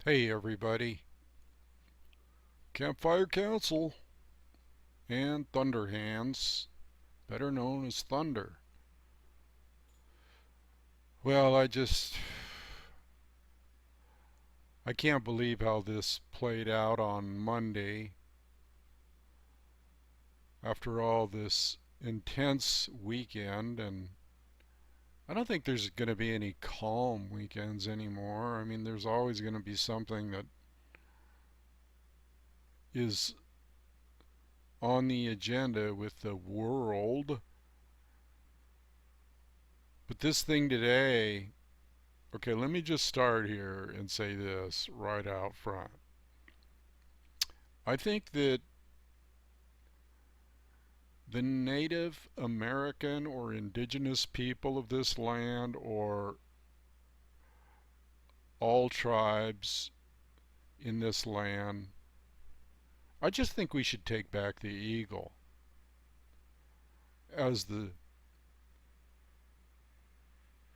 Hey everybody, Campfire Council and Thunder Hands, better known as Thunder. Well, I can't believe how this played out on Monday after all this intense weekend, and I don't think there's going to be any calm weekends anymore. I mean, there's always going to be something that is on the agenda with the world. But this thing today, okay, let me just start here and say this right out front. I think that the Native American or indigenous people of this land, or all tribes in this land, I just think we should take back the eagle as the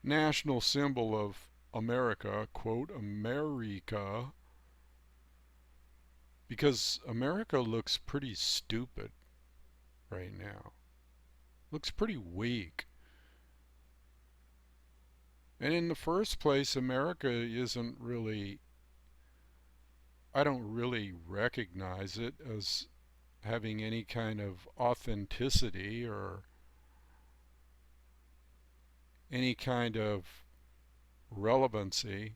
national symbol of America, quote, America, because America looks pretty stupid right now. Looks pretty weak. And in the first place, America isn't really, I don't really recognize it as having any kind of authenticity or any kind of relevancy.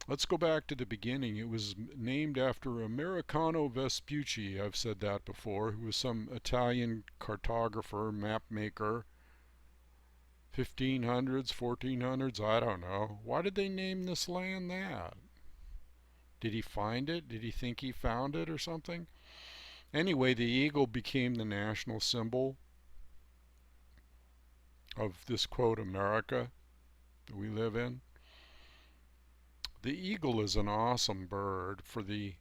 Let's go back to the beginning. It was named after Americano Vespucci. I've said that before, who was some Italian cartographer, map maker, 1500s, 1400s, I don't know. Why did they name this land that? Did he find it? Did he think he found it or something? Anyway, the eagle became the national symbol of this, quote, America that we live in. The eagle is an awesome bird for the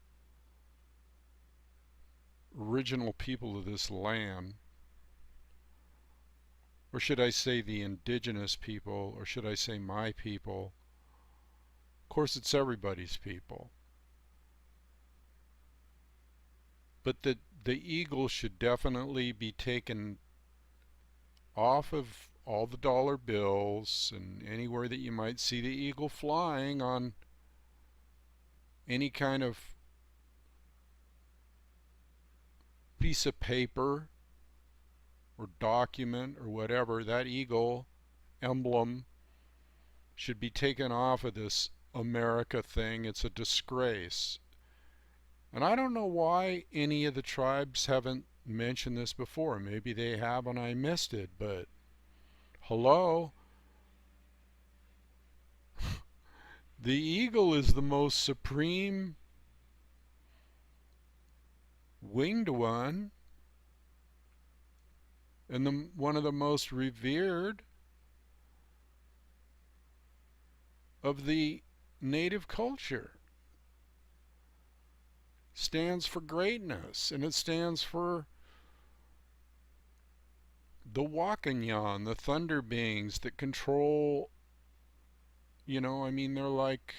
original people of this land, or should I say the indigenous people, or should I say my people? Of course, it's everybody's people. But the eagle should definitely be taken off of all the dollar bills and anywhere that you might see the eagle flying on any kind of piece of paper or document or whatever. That eagle emblem should be taken off of this America thing. It's a disgrace. And I don't know why any of the tribes haven't mentioned this before. Maybe they have and I missed it, but hello? The eagle is the most supreme winged one and one of the most revered of the native culture. Stands for greatness, and it stands for the Wakanyan, the thunder beings that control, I mean, they're like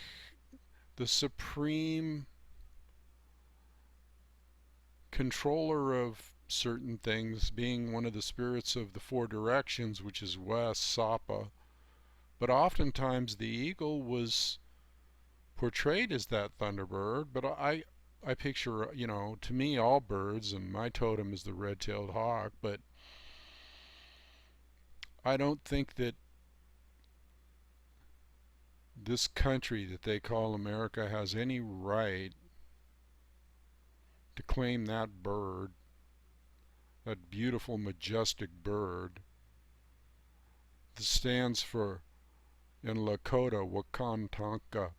the supreme controller of certain things, being one of the spirits of the four directions, which is west, Sapa. But oftentimes the eagle was portrayed as that thunderbird, but I picture, to me all birds, and my totem is the red-tailed hawk, but I don't think that this country that they call America has any right to claim that bird, that beautiful, majestic bird that stands for, in Lakota, Wakantanka,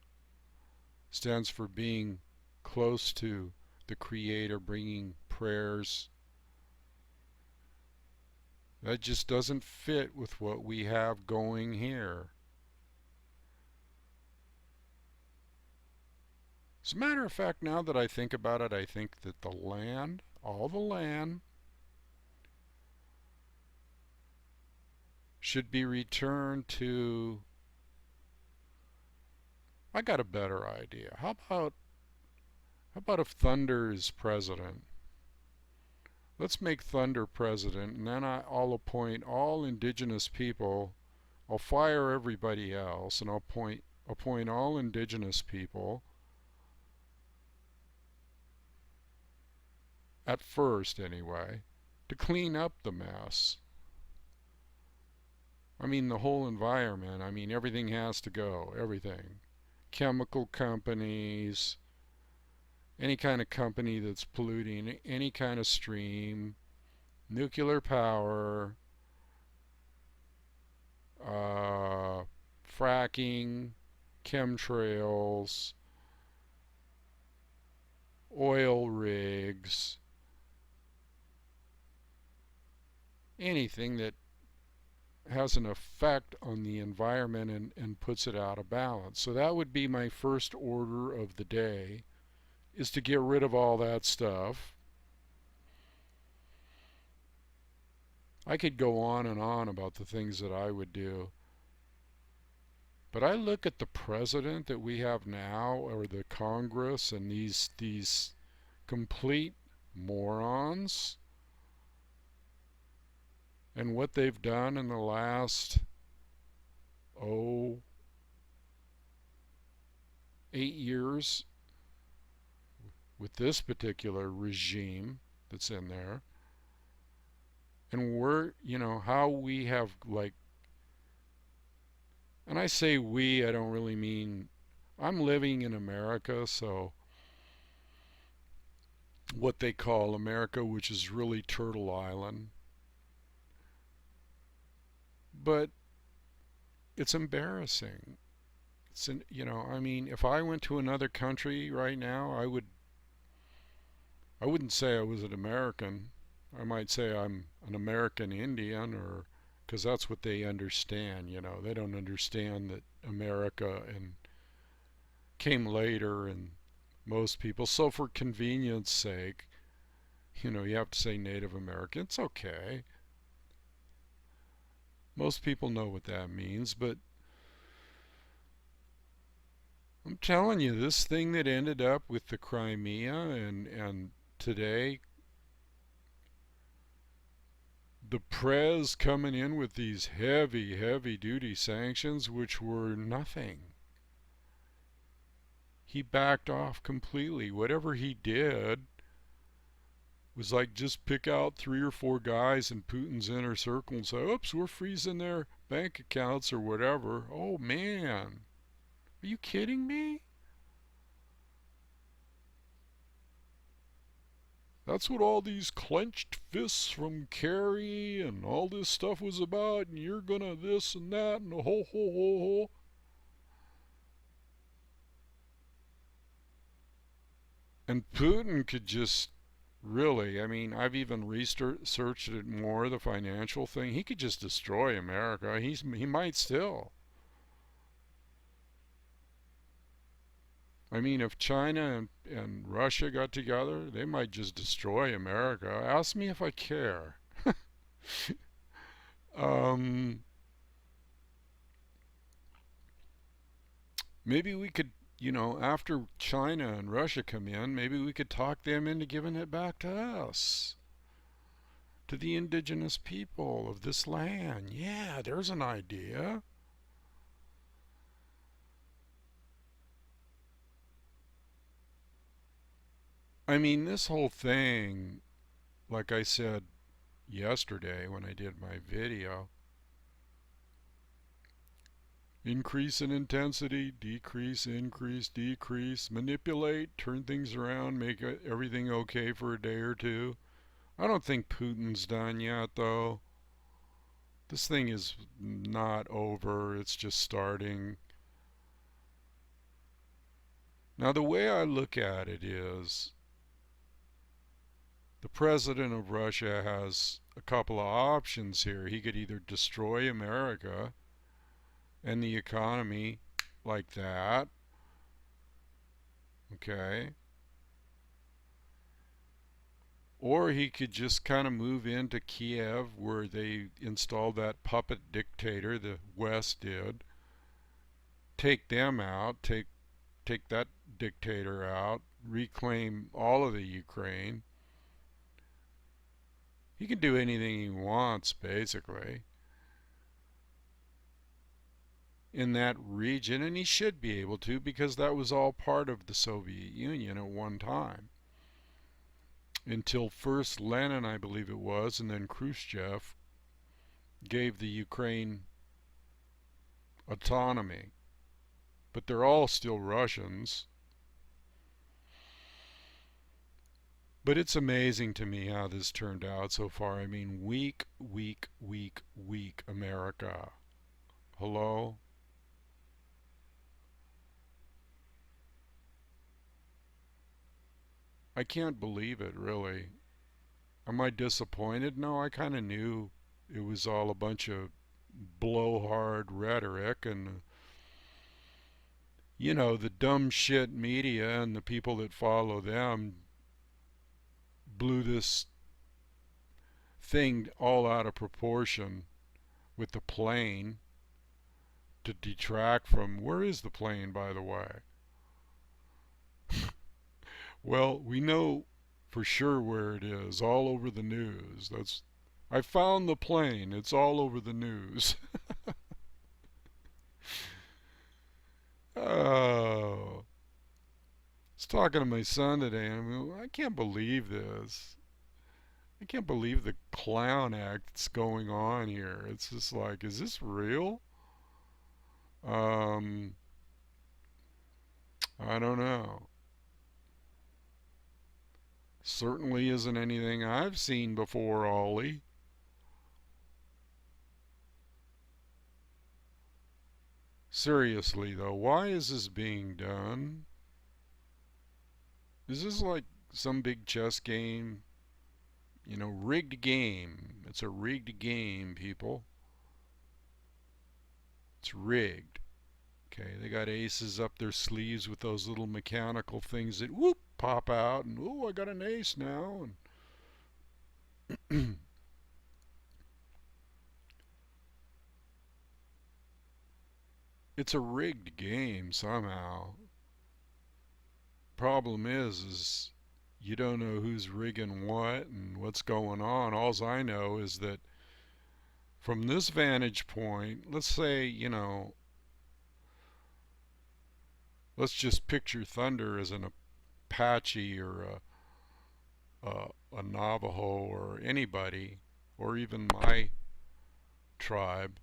stands for being close to the Creator, bringing prayers. That just doesn't fit with what we have going here. As a matter of fact, now that I think about it, I think that the land, all the land, should be returned to, I got a better idea. How about if Thunder is president? Let's make Thunder president, and then I'll appoint all indigenous people. I'll fire everybody else, and I'll appoint all indigenous people at first anyway, to clean up the mess. I mean, the whole environment. I mean, everything has to go. Everything. Chemical companies, any kind of company that's polluting any kind of stream, nuclear power, uh, fracking, chemtrails, oil rigs, anything that has an effect on the environment and puts it out of balance. So that would be my first order of the day, is to get rid of all that stuff. I could go on and on about the things that I would do. But I look at the president that we have now, or the Congress, and these complete morons, and what they've done in the last, oh, 8 years with this particular regime that's in there. And how we have, like, and I say we, I don't really mean, I'm living in America, so what they call America, which is really Turtle Island. But it's embarrassing. I mean, if I went to another country right now, I wouldn't say I was an American. I might say I'm an American Indian, or because that's what they understand. They don't understand that America and came later, and most people. So for convenience sake, you have to say Native American. It's okay. Most people know what that means, but I'm telling you, this thing that ended up with the Crimea and today, the Prez coming in with these heavy, heavy duty sanctions, which were nothing. He backed off completely. Whatever he did was like just pick out 3 or 4 guys in Putin's inner circle and say, oops, we're freezing their bank accounts or whatever. Oh man, are you kidding me? That's what all these clenched fists from Kerry and all this stuff was about, and you're gonna this and that and ho ho ho ho. And Putin could just really, I mean, I've even researched it more, the financial thing. He could just destroy America. He might still. I mean, if China and Russia got together, they might just destroy America. Ask me if I care. um, Maybe we could, after China and Russia come in, maybe we could talk them into giving it back to us, to the indigenous people of this land. Yeah, there's an idea. I mean, this whole thing, like I said yesterday when I did my video, increase in intensity, decrease, increase, decrease, manipulate, turn things around, make everything okay for a day or two. I don't think Putin's done yet, though. This thing is not over, it's just starting. Now, the way I look at it is the president of Russia has a couple of options here. He could either destroy America and the economy like that, okay? Or he could just kind of move into Kiev, where they installed that puppet dictator, the West did, take them out, take take that dictator out, reclaim all of the Ukraine. He can do anything he wants, basically, in that region, and he should be able to because that was all part of the Soviet Union at one time. Until first Lenin, I believe it was, and then Khrushchev gave the Ukraine autonomy. But they're all still Russians. But it's amazing to me how this turned out so far. I mean, weak, weak, weak, weak America. Hello? I can't believe it, really. Am I disappointed? No, I kind of knew it was all a bunch of blowhard rhetoric and, the dumb shit media and the people that follow them blew this thing all out of proportion with the plane to detract from. Where is the plane, by the way? Well, we know for sure where it is, all over the news. I found the plane. It's all over the news. Oh, I was talking to my son today, and I can't believe this. I can't believe the clown act that's going on here. It's just like, is this real? Um, I don't know. Certainly isn't anything I've seen before, Ollie. Seriously, though, why is this being done? Is this like some big chess game? Rigged game. It's a rigged game, people. It's rigged. Okay, they got aces up their sleeves with those little mechanical things that whoop pop out, and oh, I got an ace now. And it's a rigged game somehow. Problem is you don't know who's rigging what and what's going on. Alls I know is that from this vantage point, let's say, let's just picture Thunder as an Apache or a Navajo or anybody, or even my tribe,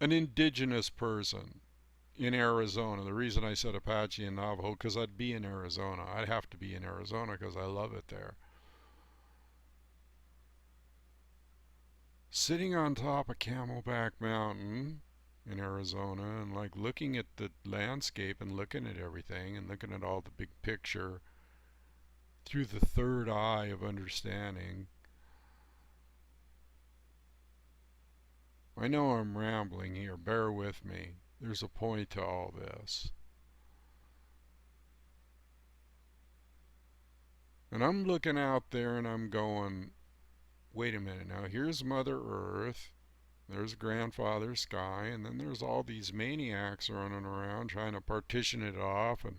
an indigenous person in Arizona. The reason I said Apache and Navajo, because I'd be in Arizona. I'd have to be in Arizona because I love it there. Sitting on top of Camelback Mountain in Arizona and like looking at the landscape and looking at everything and looking at all the big picture through the third eye of understanding. I know I'm rambling here, bear with me. There's a point to all this. And I'm looking out there and I'm going, wait a minute now, here's Mother Earth, there's Grandfather Sky, and then there's all these maniacs running around trying to partition it off and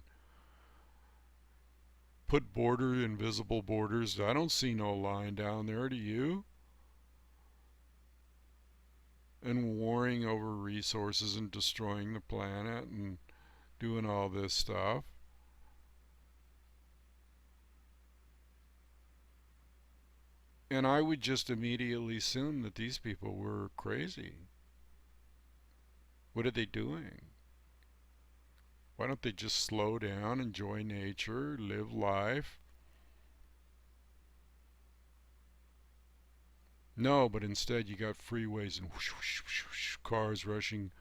put invisible borders. I don't see no line down there, do you? And warring over resources and destroying the planet and doing all this stuff. And I would just immediately assume that these people were crazy. What are they doing? Why don't they just slow down, enjoy nature, live life? No, but instead you got freeways and whoosh, whoosh, whoosh, whoosh, cars rushing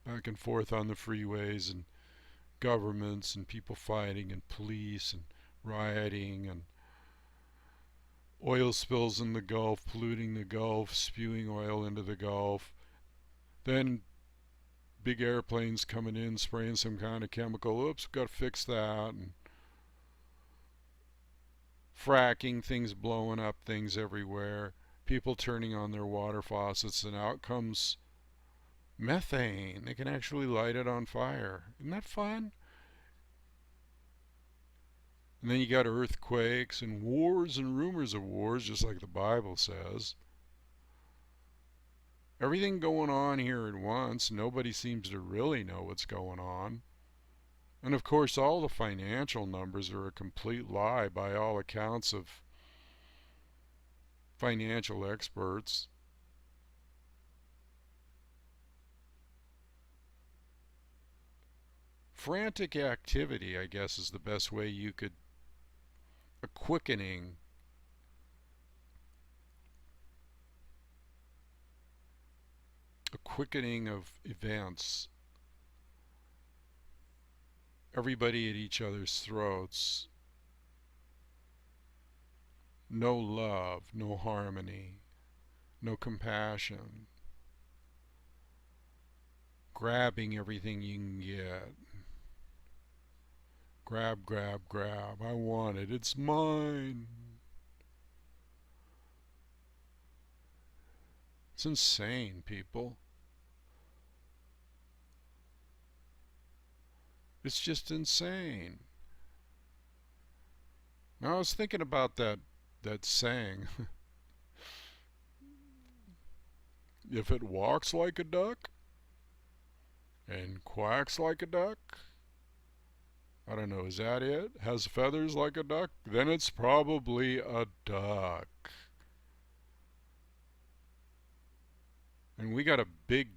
back and forth on the freeways, and governments and people fighting and police and rioting and oil spills in the Gulf, polluting the Gulf, spewing oil into the Gulf. Then big airplanes coming in, spraying some kind of chemical. Oops, got to fix that. And fracking, things blowing up, things everywhere. People turning on their water faucets, and out comes Methane. They can actually light it on fire. Isn't that fun? And then you got earthquakes and wars and rumors of wars, just like the Bible says. Everything going on here at once. Nobody seems to really know what's going on. And of course, all the financial numbers are a complete lie by all accounts of financial experts. Frantic activity, I guess, is the best way you could, a quickening, a quickening of events. Everybody at each other's throats. No love, no harmony, no compassion. Grabbing everything you can get. Grab, grab, grab. I want it. It's mine. It's insane, people. It's just insane. Now I was thinking about that saying. If it walks like a duck and quacks like a duck, I don't know, is that it? Has feathers like a duck? Then it's probably a duck. And we got a big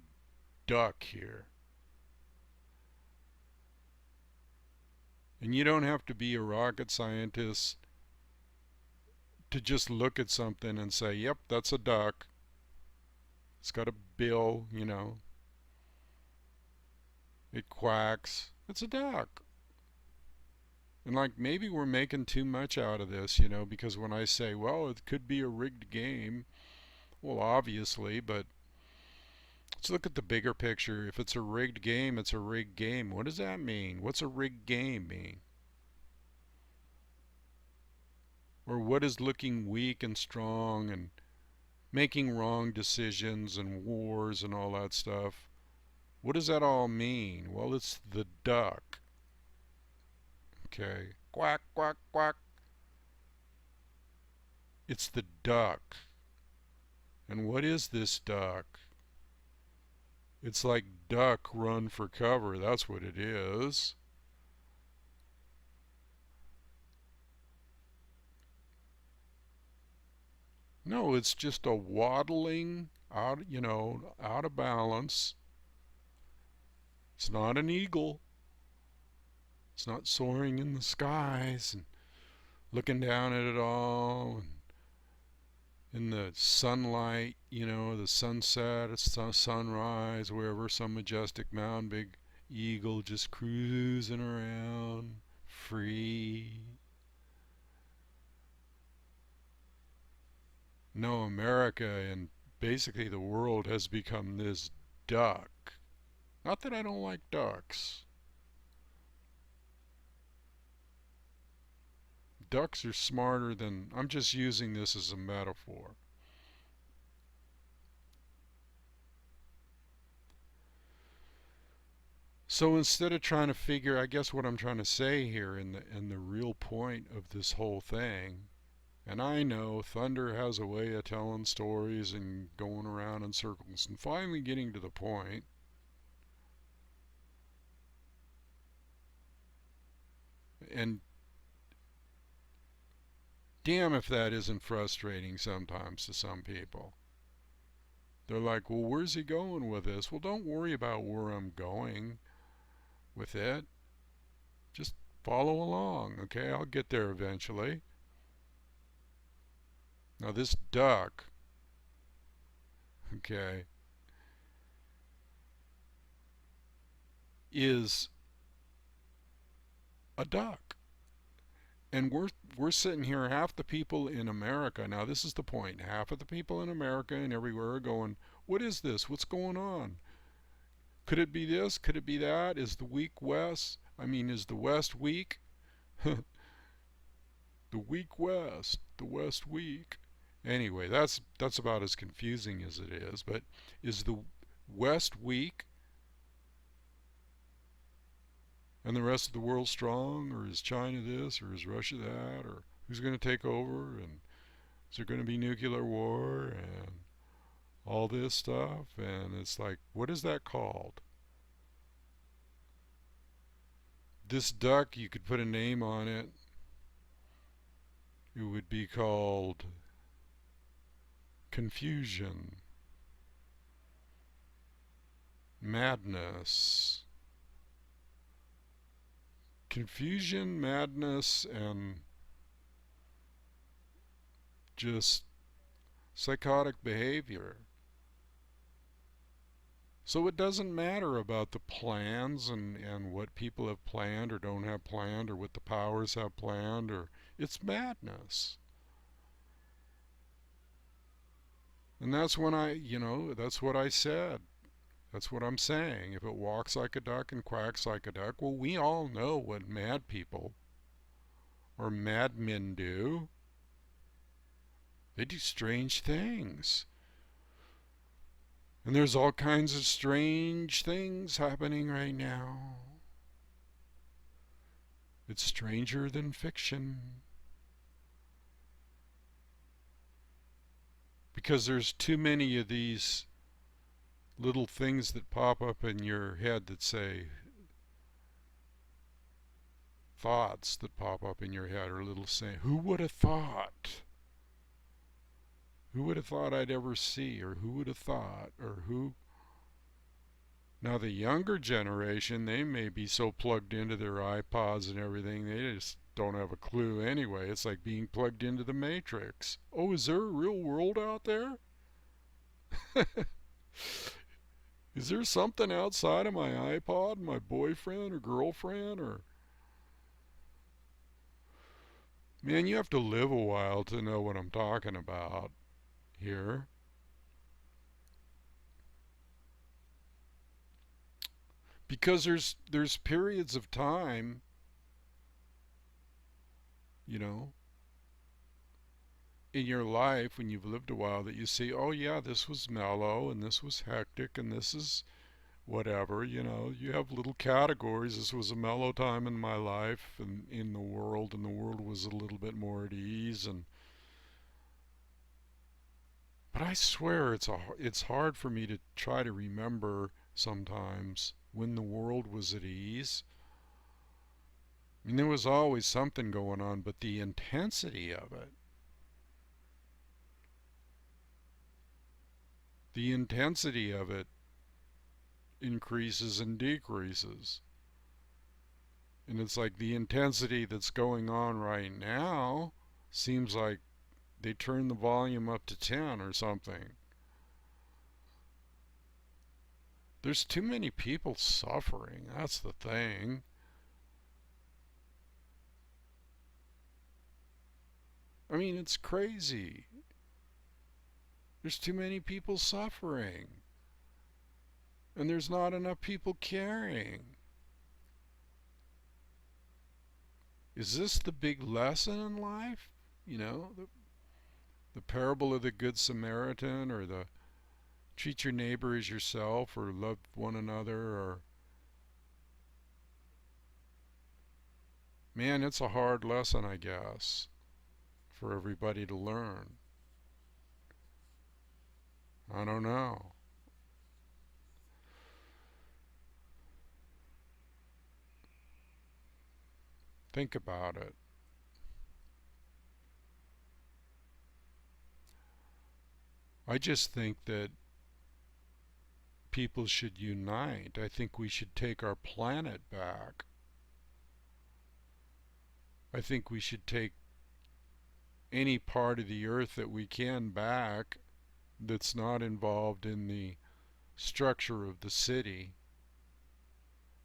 duck here. And you don't have to be a rocket scientist to just look at something and say, yep, that's a duck. It's got a bill, you know. It quacks. It's a duck. And like maybe we're making too much out of this, you know, because when I say, well, it could be a rigged game, well, obviously, but let's look at the bigger picture. If it's a rigged game, it's a rigged game. What does that mean? What's a rigged game mean? Or what is looking weak and strong and making wrong decisions and wars and all that stuff? What does that all mean? Well, it's the duck. Okay. Quack, quack, quack. It's the duck. And what is this duck? It's like duck run for cover. That's what it is. No, it's just a waddling out, you know, out of balance. It's not an eagle. It's not soaring in the skies and looking down at it all and in the sunlight, you know, the sunset, sunrise, wherever, some majestic mountain, big eagle just cruising around, free. No, America and basically the world has become this duck. Not that I don't like ducks. Ducks are smarter than, I'm just using this as a metaphor. So instead of trying to figure, I guess what I'm trying to say here and the real point of this whole thing, and I know thunder has a way of telling stories and going around in circles and finally getting to the point. And damn if that isn't frustrating sometimes to some people. They're like, well, where's he going with this? Well, don't worry about where I'm going with it. Just follow along, okay? I'll get there eventually. Now this duck, okay, is a duck. And we're sitting here, half the people in America, now this is the point, half of the people in America and everywhere are going, what is this? What's going on? Could it be this? Could it be that? Is the weak West? I mean, is the West weak? The weak West, the West weak. Anyway, that's about as confusing as it is. But is the West weak and the rest of the world strong, or is China this, or is Russia that, or who's going to take over, and is there going to be nuclear war, and all this stuff? And it's like, what is that called? This duck, you could put a name on it. It would be called confusion, madness. Confusion, madness, and just psychotic behavior. So it doesn't matter about the plans and what people have planned or don't have planned or what the powers have planned, or it's madness. And that's when that's what I said. That's what I'm saying. If it walks like a duck and quacks like a duck, well, we all know what mad people or madmen do. They do strange things. And there's all kinds of strange things happening right now. It's stranger than fiction. Because there's too many of these little things that pop up in your head that say, thoughts that pop up in your head, or little saying, who would have thought? Who would have thought I'd ever see, or who would have thought, or who? Now the younger generation, they may be so plugged into their iPods and everything, they just don't have a clue anyway. It's like being plugged into the Matrix. Oh, is there a real world out there? Is there something outside of my iPod, my boyfriend or girlfriend, or... Man, you have to live a while to know what I'm talking about here. Because there's periods of time, you know, in your life when you've lived a while that you see, oh yeah, this was mellow and this was hectic and this is whatever, you have little categories. This was a mellow time in my life and in the world, and the world was a little bit more at ease. And but I swear it's hard for me to try to remember sometimes when the world was at ease. I mean, there was always something going on, but the intensity of it, the intensity of it increases and decreases. And it's like the intensity that's going on right now seems like they turn the volume up to 10 or something. There's too many people suffering. That's the thing. I mean, it's crazy. There's too many people suffering. And there's not enough people caring. Is this the big lesson in life? The parable of the Good Samaritan, or the treat your neighbor as yourself, or love one another, or... Man, it's a hard lesson, I guess, for everybody to learn. I don't know. Think about it. I just think that people should unite. I think we should take our planet back. I think we should take any part of the earth that we can back that's not involved in the structure of the city.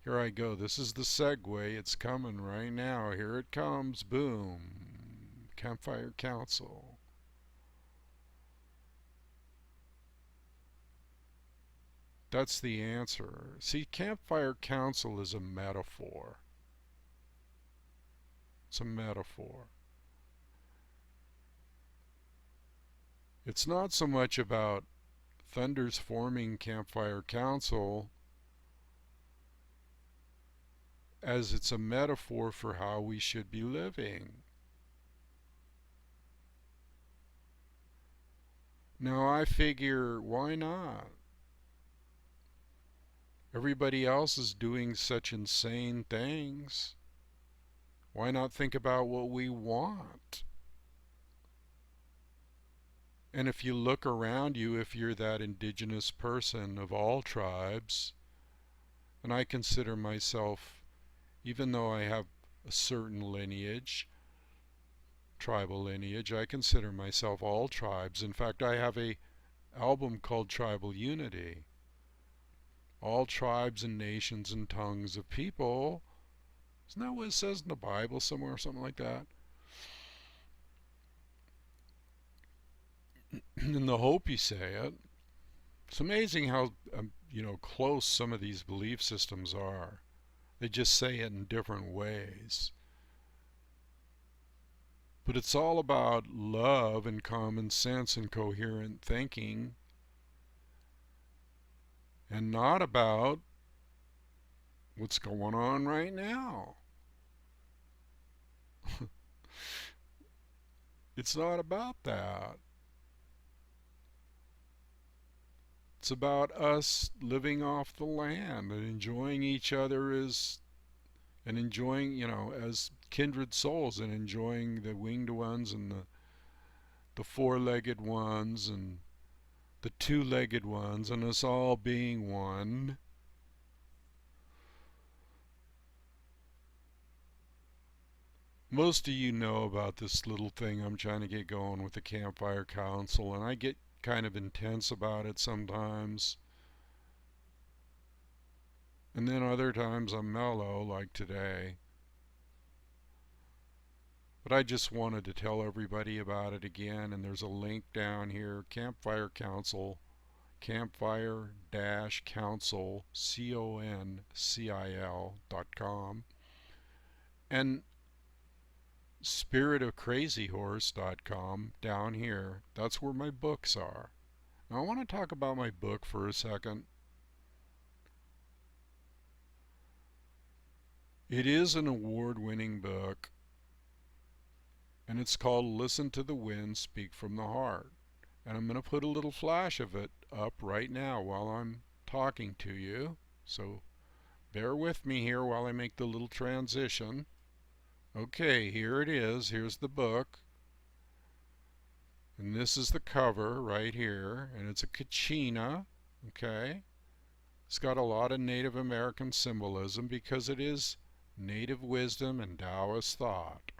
Here I go. This is the segue. It's coming right now. Here it comes. Boom. Campfire Council. That's the answer. See, Campfire Council is a metaphor. It's a metaphor. It's not so much about Thunder's forming Campfire Council as it's a metaphor for how we should be living. Now I figure, why not? Everybody else is doing such insane things. Why not think about what we want? And if you look around you, if you're that indigenous person of all tribes, and I consider myself, even though I have a certain lineage, tribal lineage, I consider myself all tribes. In fact, I have a album called Tribal Unity. All tribes and nations and tongues of people. Isn't that what it says in the Bible somewhere or something like that? In the Hopi say it. It's amazing how close some of these belief systems are. They just say it in different ways. But it's all about love and common sense and coherent thinking, and not about what's going on right now. It's not about that. It's about us living off the land and enjoying each other as as kindred souls, and enjoying the winged ones and the four-legged ones and the two-legged ones, and us all being one. Most of you know about this little thing I'm trying to get going with the Campfire Council, and I get kind of intense about it sometimes. And then other times I'm mellow, like today. But I just wanted to tell everybody about it again, and there's a link down here, Campfire Council, campfire-council, CONCIL.com, and spiritofcrazyhorse.com down here. That's where my books are. Now I want to talk about my book for a second. It is an award-winning book, and it's called Listen to the Wind, Speak from the Heart. And I'm going to put a little flash of it up right now while I'm talking to you. So bear with me here while I make the little transition. Okay, here it is. Here's the book. And this is the cover right here. And it's a kachina. Okay. It's got a lot of Native American symbolism because it is native wisdom and Taoist thought.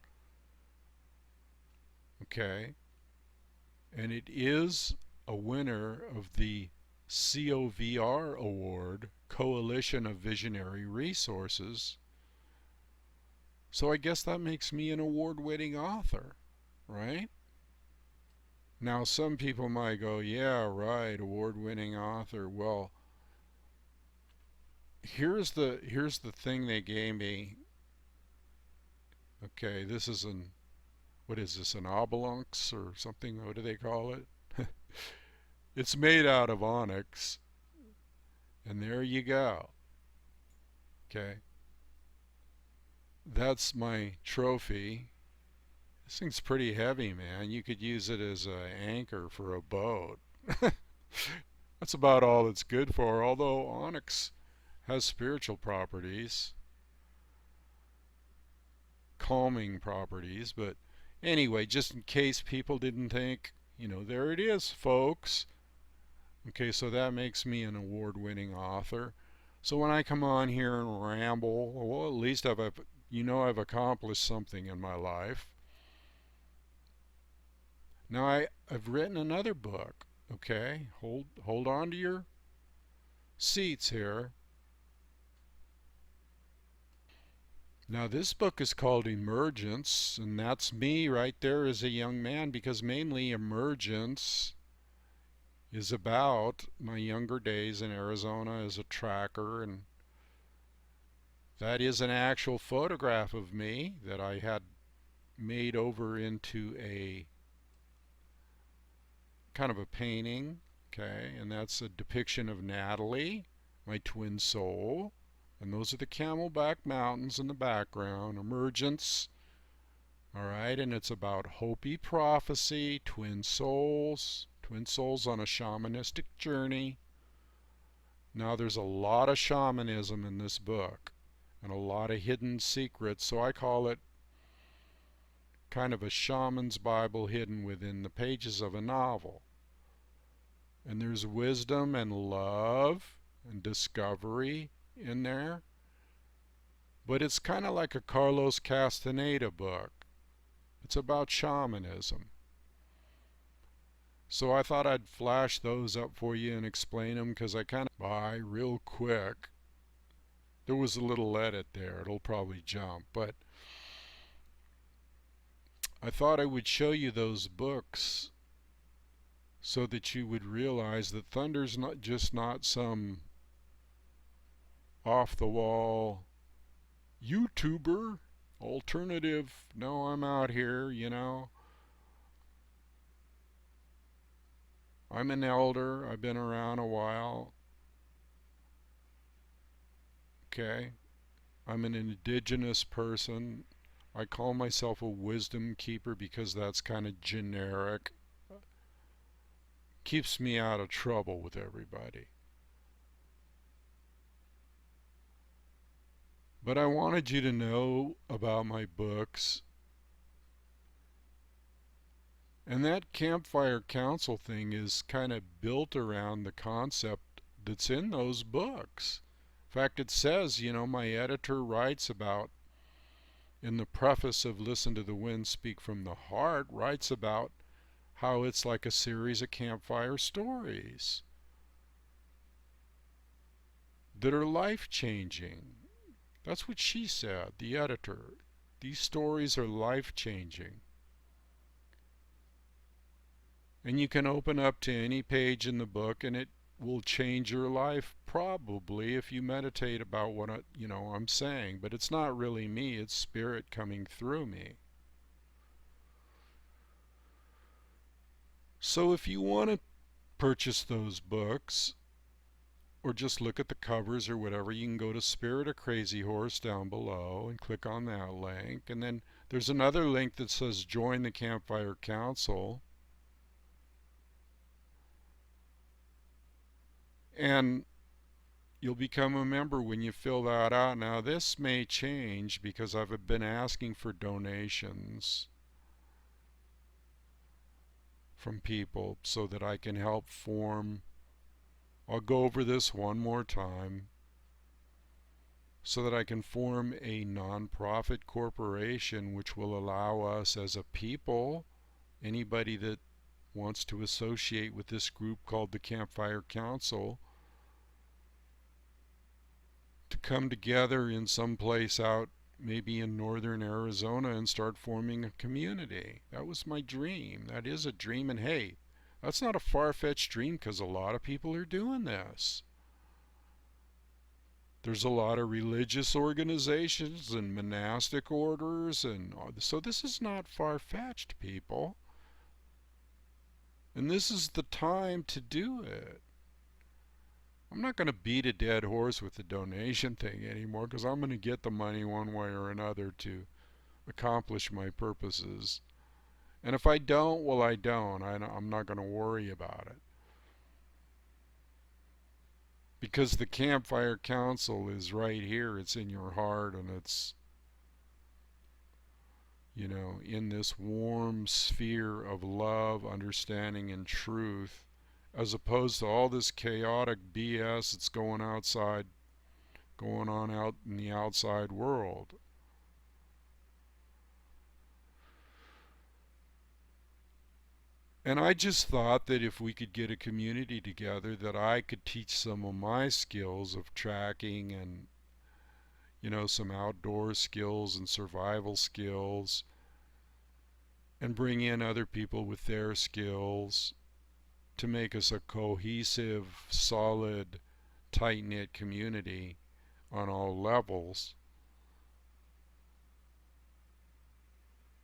Okay. And it is a winner of the COVR Award, Coalition of Visionary Resources. So I guess that makes me an award-winning author, right? Now some people might go, yeah, right, award-winning author. Well, here's the thing they gave me. Okay, this is what is this, an obolunx or something? What do they call it? It's made out of onyx. And there you go. Okay. That's my trophy. This thing's pretty heavy, man. You could use it as an anchor for a boat. That's about all it's good for, although onyx has spiritual properties, calming properties. But anyway, just in case people didn't think, there it is, folks. Okay, so that makes me an award-winning author. So when I come on here and ramble, well, at least I've accomplished something in my life. Now I've written another book. Okay, hold on to your seats here. Now this book is called Emergence, and that's me right there as a young man, because mainly Emergence is about my younger days in Arizona as a tracker, and that is an actual photograph of me that I had made over into a kind of a painting. Okay, and that's a depiction of Natalie, my twin soul. And those are the Camelback Mountains in the background. Emergence. All right, and it's about Hopi prophecy, twin souls on a shamanistic journey. Now, there's a lot of shamanism in this book and a lot of hidden secrets, so I call it kind of a shaman's Bible hidden within the pages of a novel. And there's wisdom and love and discovery in there. But it's kind of like a Carlos Castaneda book. It's about shamanism. So I thought I'd flash those up for you and explain them because I kind of by real quick. There was a little edit there. It'll probably jump. But I thought I would show you those books so that you would realize that Thunder's not some off-the-wall YouTuber alternative. No, I'm out here, I'm an elder. I've been around a while. Okay. I'm an indigenous person. I call myself a wisdom keeper because that's kind of generic. Keeps me out of trouble with everybody. But I wanted you to know about my books. And that Campfire Council thing is kind of built around the concept that's in those books. In fact, it says, my editor writes about, in the preface of Listen to the Wind Speak from the Heart, writes about how it's like a series of campfire stories that are life-changing. That's what she said, the editor. These stories are life-changing. And you can open up to any page in the book and it will change your life probably if you meditate about what I'm saying. But it's not really me, it's spirit coming through me. So if you want to purchase those books or just look at the covers or whatever, you can go to Spirit of Crazy Horse down below and click on that link. And then there's another link that says Join the Campfire Council. And you'll become a member when you fill that out. Now this may change because I've been asking for donations from people so that I can help form. I'll go over this one more time so that I can form a non-profit corporation which will allow us as a people, anybody that wants to associate with this group called the Campfire Council, to come together in some place out maybe in northern Arizona and start forming a community. That was my dream. That is a dream, and hey, that's not a far-fetched dream because a lot of people are doing this. There's a lot of religious organizations and monastic orders, and so this is not far-fetched, people. And this is the time to do it. I'm not going to beat a dead horse with the donation thing anymore because I'm going to get the money one way or another to accomplish my purposes. And if I don't, well, I don't. I'm not going to worry about it. Because the Campfire Council is right here. It's in your heart, and it's, in this warm sphere of love, understanding, and truth, as opposed to all this chaotic BS that's going on out in the outside world. And I just thought that if we could get a community together, that I could teach some of my skills of tracking and, some outdoor skills and survival skills, and bring in other people with their skills to make us a cohesive, solid, tight-knit community on all levels.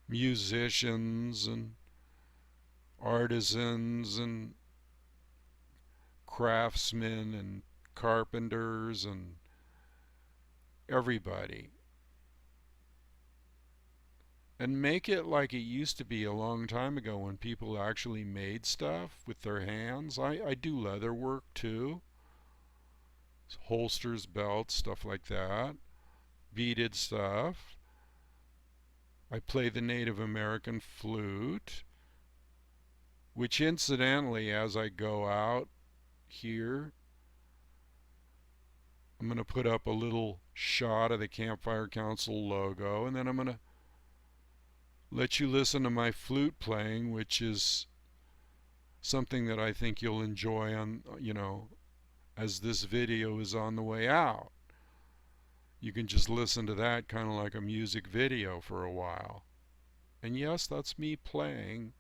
Musicians and artisans and craftsmen and carpenters and everybody. And make it like it used to be a long time ago when people actually made stuff with their hands. I do leather work too. Holsters, belts, stuff like that. Beaded stuff. I play the Native American flute, which incidentally, as I go out here, I'm going to put up a little shot of the Campfire Council logo, and then I'm going to let you listen to my flute playing, which is something that I think you'll enjoy on, as this video is on the way out. You can just listen to that kind of like a music video for a while. And yes, that's me playing.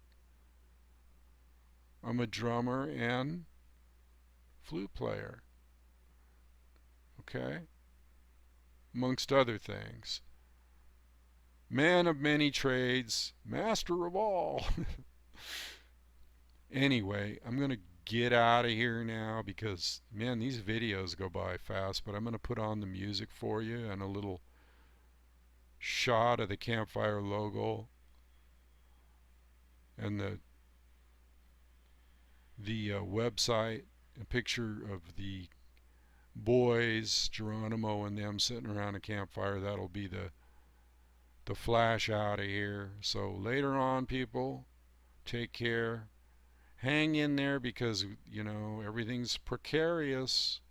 I'm a drummer and flute player. Okay? Amongst other things. Man of many trades, master of all. Anyway, I'm going to get out of here now because, man, these videos go by fast, but I'm going to put on the music for you and a little shot of the Campfire logo and the website, a picture of the boys, Geronimo and them sitting around a campfire. That'll be the flash out of here. So later on, people, take care. Hang in there because, everything's precarious.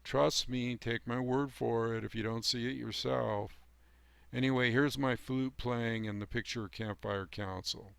Trust me, take my word for it if you don't see it yourself. Anyway, here's my flute playing and the picture of Campfire Council.